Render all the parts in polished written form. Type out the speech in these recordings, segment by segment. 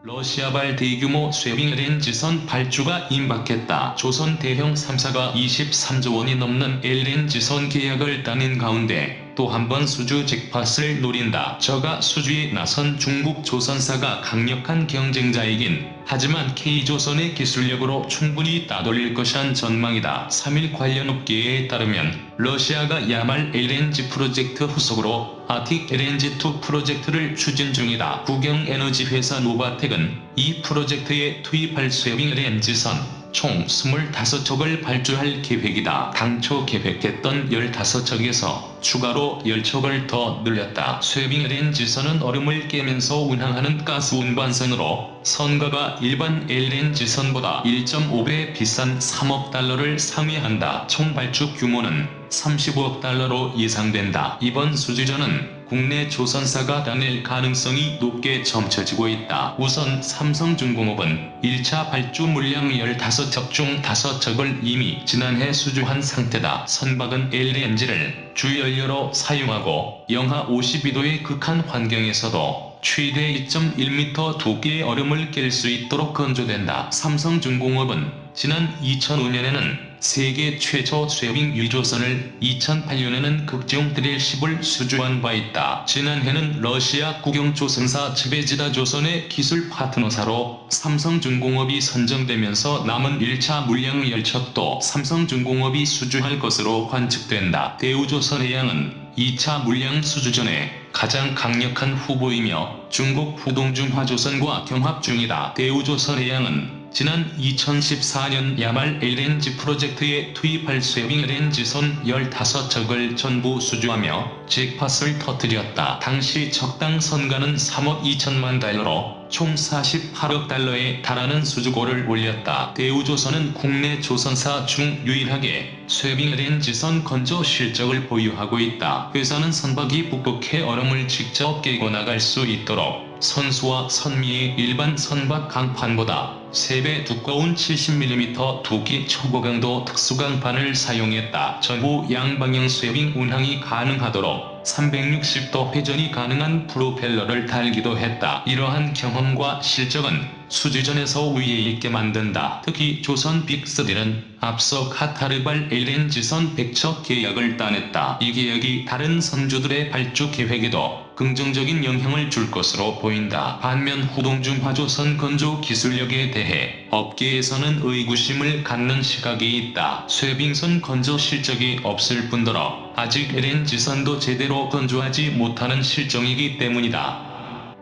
러시아발 대규모 쇠빙 LNG선 발주가 임박했다. 조선 대형 3사가 23조 원이 넘는 LNG선 계약을 따낸 가운데 또 한 번 수주 잭팟을 노린다. 저가 수주에 나선 중국 조선사가 강력한 경쟁자이긴 하지만 K조선의 기술력으로 충분히 따돌릴 것이란 전망이다. 3일 관련 업계에 따르면 러시아가 야말 LNG 프로젝트 후속으로 아틱 LNG2 프로젝트를 추진 중이다. 국영에너지 회사 노바텍은 이 프로젝트에 투입할 쇠빙 LNG선 총 25척을 발주할 계획이다. 당초 계획했던 15척에서 추가로 10척을 더 늘렸다. 쇠빙 LNG선은 얼음을 깨면서 운항하는 가스 운반선으로 선가가 일반 LNG선보다 1.5배 비싼 3억 달러를 상회한다. 총 발주 규모는 35억 달러로 예상된다. 이번 수주전은 국내 조선사가 따낼 가능성이 높게 점쳐지고 있다. 우선 삼성중공업은 1차 발주 물량 15척 중 5척을 이미 지난해 수주한 상태다. 선박은 LNG를 주연료로 사용하고 영하 52도의 극한 환경에서도 최대 2.1m 두께의 얼음을 깰 수 있도록 건조된다. 삼성중공업은 지난 2005년에는 세계 최초 쇠빙 유조선을 2008년에는 극지용 드릴십을 수주한 바 있다. 지난해는 러시아 국영조선사 츠베지다조선의 기술 파트너사로 삼성중공업이 선정되면서 남은 1차 물량 10척도 삼성중공업이 수주할 것으로 관측된다. 대우조선해양은 2차 물량 수주 전에 가장 강력한 후보이며 중국 후동중화조선과 경합 중이다. 대우조선해양은 지난 2014년 야말 LNG 프로젝트에 투입할 쇠빙 LNG선 15척을 전부 수주하며 잭팟을 터뜨렸다. 당시 척당 선가는 3억 2천만 달러로 총 48억 달러에 달하는 수주고를 올렸다. 대우조선은 국내 조선사 중 유일하게 쇠빙 LNG선 건조 실적을 보유하고 있다. 회사는 선박이 북극해 얼음을 직접 깨고 나갈 수 있도록 선수와 선미의 일반 선박 강판보다 3배 두꺼운 70mm 두께 초고강도 특수강판을 사용했다. 전후 양방향 쇠빙 운항이 가능하도록 360도 회전이 가능한 프로펠러를 달기도 했다. 이러한 경험과 실적은 수주전에서 위에 있게 만든다. 특히 조선 빅3는 앞서 카타르발 LNG선 100척 계약을 따냈다. 이 계약이 다른 선주들의 발주 계획에도 긍정적인 영향을 줄 것으로 보인다. 반면 후동중화조선 건조 기술력에 대해 업계에서는 의구심을 갖는 시각이 있다. 쇠빙선 건조 실적이 없을 뿐더러 아직 LNG선도 제대로 건조하지 못하는 실정이기 때문이다.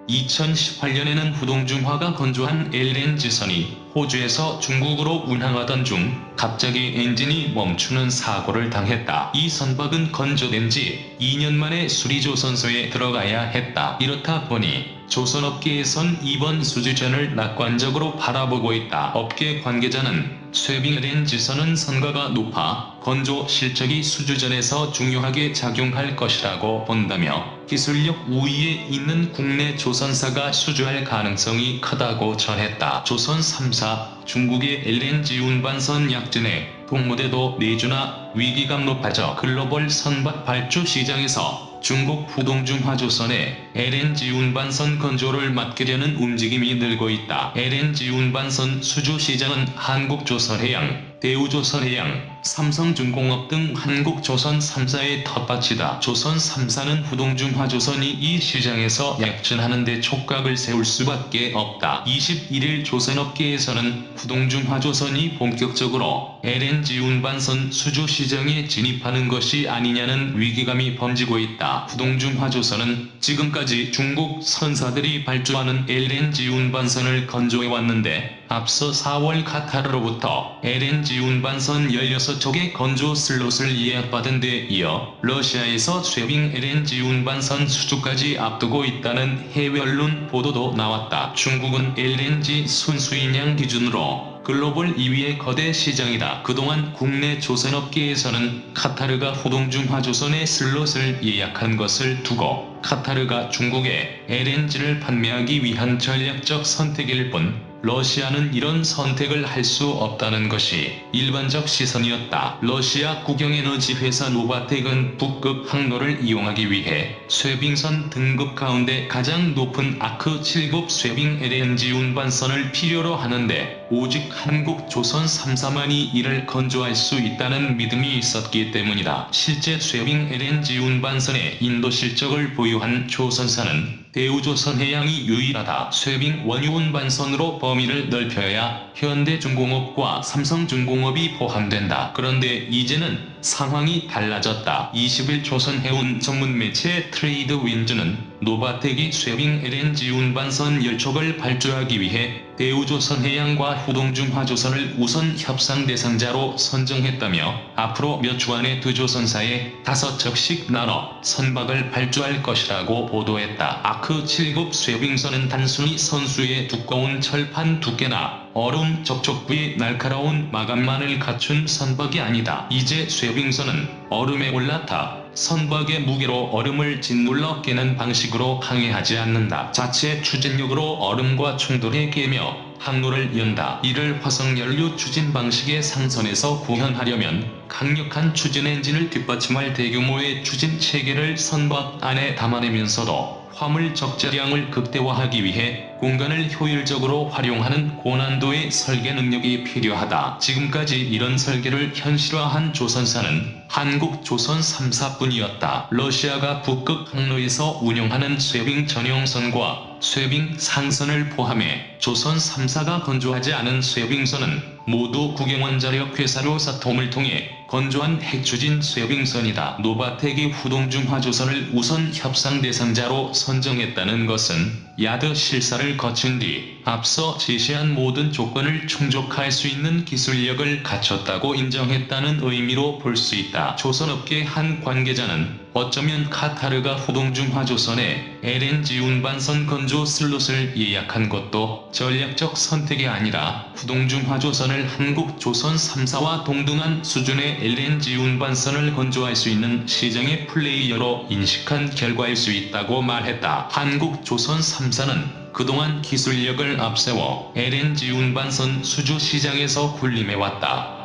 2018년에는 후동중화가 건조한 LNG선이 호주에서 중국으로 운항하던 중 갑자기 엔진이 멈추는 사고를 당했다. 이 선박은 건조된 지 2년 만에 수리조선소에 들어가야 했다. 이렇다 보니 조선업계에선 이번 수주전을 낙관적으로 바라보고 있다. 업계 관계자는 쇠빙 LNG선은 선가가 높아 건조 실적이 수주전에서 중요하게 작용할 것이라고 본다며 기술력 우위에 있는 국내 조선사가 수주할 가능성이 크다고 전했다. 조선 3사 중국의 LNG 운반선 약진에 동무대도 내주나 위기감 높아져 글로벌 선박 발주 시장에서 중국 후동중화조선의 LNG 운반선 건조를 맡기려는 움직임이 늘고 있다. LNG 운반선 수주 시장은 한국조선해양, 대우조선해양, 삼성중공업 등 한국조선 3사의 텃밭이다. 조선 3사는 후동중화조선이 이 시장에서 약진하는 데 촉각을 세울 수밖에 없다. 21일 조선업계에서는 후동중화조선이 본격적으로 LNG 운반선 수주 시장에 진입하는 것이 아니냐는 위기감이 번지고 있다. 후동중화조선은 지금까지 중국 선사들이 발주하는 LNG 운반선을 건조해왔는데 앞서 4월 카타르로부터 LNG 운반선 16척의 건조 슬롯을 예약받은 데 이어 러시아에서 쇠빙 LNG 운반선 수주까지 앞두고 있다는 해외 언론 보도도 나왔다. 중국은 LNG 순수인양 기준으로 글로벌 2위의 거대 시장이다. 그동안 국내 조선업계에서는 카타르가 후동중화조선의 슬롯을 예약한 것을 두고 카타르가 중국에 LNG를 판매하기 위한 전략적 선택일 뿐 러시아는 이런 선택을 할 수 없다는 것이 일반적 시선이었다. 러시아 국영에너지 회사 노바텍은 북극 항로를 이용하기 위해 쇠빙선 등급 가운데 가장 높은 아크 7급 쇠빙 LNG 운반선을 필요로 하는데 오직 한국 조선 3사만이 이를 건조할 수 있다는 믿음이 있었기 때문이다. 실제 쇠빙 LNG 운반선의 인도 실적을 보유한 조선사는 대우조선해양이 유일하다. 쇠빙 원유 운반선으로 범위를 넓혀야 현대중공업과 삼성중공업이 포함된다. 그런데 이제는 상황이 달라졌다. 20일 조선해운 전문 매체 트레이드 윈즈는 노바텍이 쇠빙 LNG 운반선 10척을 발주하기 위해 대우조선해양과 후동중화조선을 우선 협상 대상자로 선정했다며 앞으로 몇 주 안에 두 조선사에 5척씩 나눠 선박을 발주할 것이라고 보도했다. 아크 7급 쇠빙선은 단순히 선수의 두꺼운 철판 두께나 얼음 접촉부의 날카로운 마감만을 갖춘 선박이 아니다. 이제 쇠빙선은 얼음에 올라타 선박의 무게로 얼음을 짓눌러 깨는 방식으로 항해하지 않는다. 자체 추진력으로 얼음과 충돌해 깨며 항로를 연다. 이를 화석연료 추진 방식의 상선에서 구현하려면 강력한 추진 엔진을 뒷받침할 대규모의 추진 체계를 선박 안에 담아내면서도 화물 적재량을 극대화하기 위해 공간을 효율적으로 활용하는 고난도의 설계 능력이 필요하다. 지금까지 이런 설계를 현실화한 조선사는 한국 조선 3사뿐이었다. 러시아가 북극 항로에서 운영하는 쇠빙 전용선과 쇠빙 상선을 포함해 조선 3사가 건조하지 않은 쇠빙선은 모두 국영원자력 회사 로사톰을 통해 건조한 핵추진 쇠빙선이다. 노바텍이 후동중화조선을 우선 협상 대상자로 선정했다는 것은 야드 실사를 거친 뒤 앞서 제시한 모든 조건을 충족할 수 있는 기술력을 갖췄다고 인정했다는 의미로 볼 수 있다. 조선업계 한 관계자는 어쩌면 카타르가 후동중화조선에 LNG 운반선 건조 슬롯을 예약한 것도 전략적 선택이 아니라 후동중화조선을 한국 조선 3사와 동등한 수준의 LNG 운반선을 건조할 수 있는 시장의 플레이어로 인식한 결과일 수 있다고 말했다. 한국 조선 3사는 그동안 기술력을 앞세워 LNG 운반선 수주 시장에서 군림해왔다.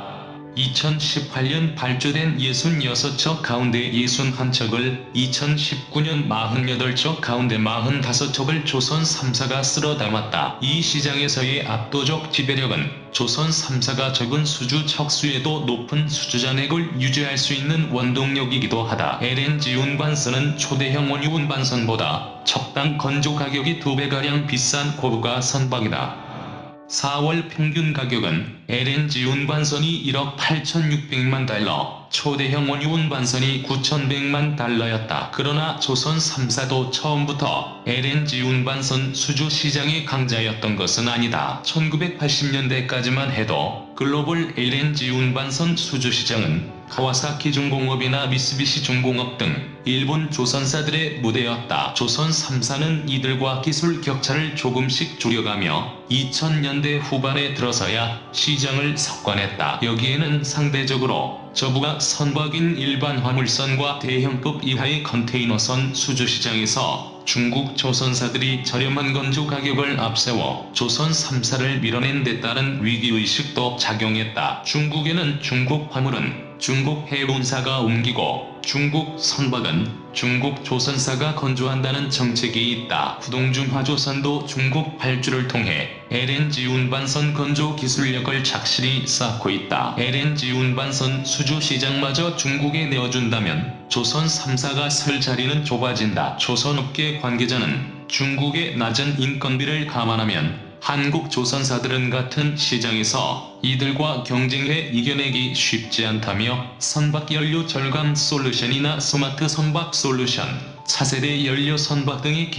2018년 발주된 66척 가운데 61척을 2019년 48척 가운데 45척을 조선 3사가 쓸어 담았다. 이 시장에서의 압도적 지배력은 조선 3사가 적은 수주 척수에도 높은 수주 잔액을 유지할 수 있는 원동력이기도 하다. LNG 운반선은 초대형 원유 운반선보다 척당 건조 가격이 2배가량 비싼 고부가 선박이다. 4월 평균 가격은 LNG 운반선이 1억 8,600만 달러, 초대형 원유 운반선이 9,100만 달러였다. 그러나 조선 3사도 처음부터 LNG 운반선 수주 시장의 강자였던 것은 아니다. 1980년대까지만 해도 글로벌 LNG 운반선 수주 시장은 카와사키 중공업이나 미쓰비시 중공업 등 일본 조선사들의 무대였다. 조선 3사는 이들과 기술 격차를 조금씩 줄여가며 2000년대 후반에 들어서야 시장을 석권했다. 여기에는 상대적으로 저부가 선박인 일반 화물선과 대형급 이하의 컨테이너선 수주 시장에서 중국 조선사들이 저렴한 건조 가격을 앞세워 조선 3사를 밀어낸 데 따른 위기의식도 작용했다. 중국에는 중국 화물은 중국 해운사가 옮기고 중국 선박은 중국 조선사가 건조한다는 정책이 있다. 후동중화조선도 중국 발주를 통해 LNG 운반선 건조 기술력을 착실히 쌓고 있다. LNG 운반선 수주 시장마저 중국에 내어준다면 조선 3사가 설 자리는 좁아진다. 조선업계 관계자는 중국의 낮은 인건비를 감안하면 한국 조선사들은 같은 시장에서 이들과 경쟁해 이겨내기 쉽지 않다며 선박 연료 절감 솔루션이나 스마트 선박 솔루션, 차세대 연료 선박 등의 기술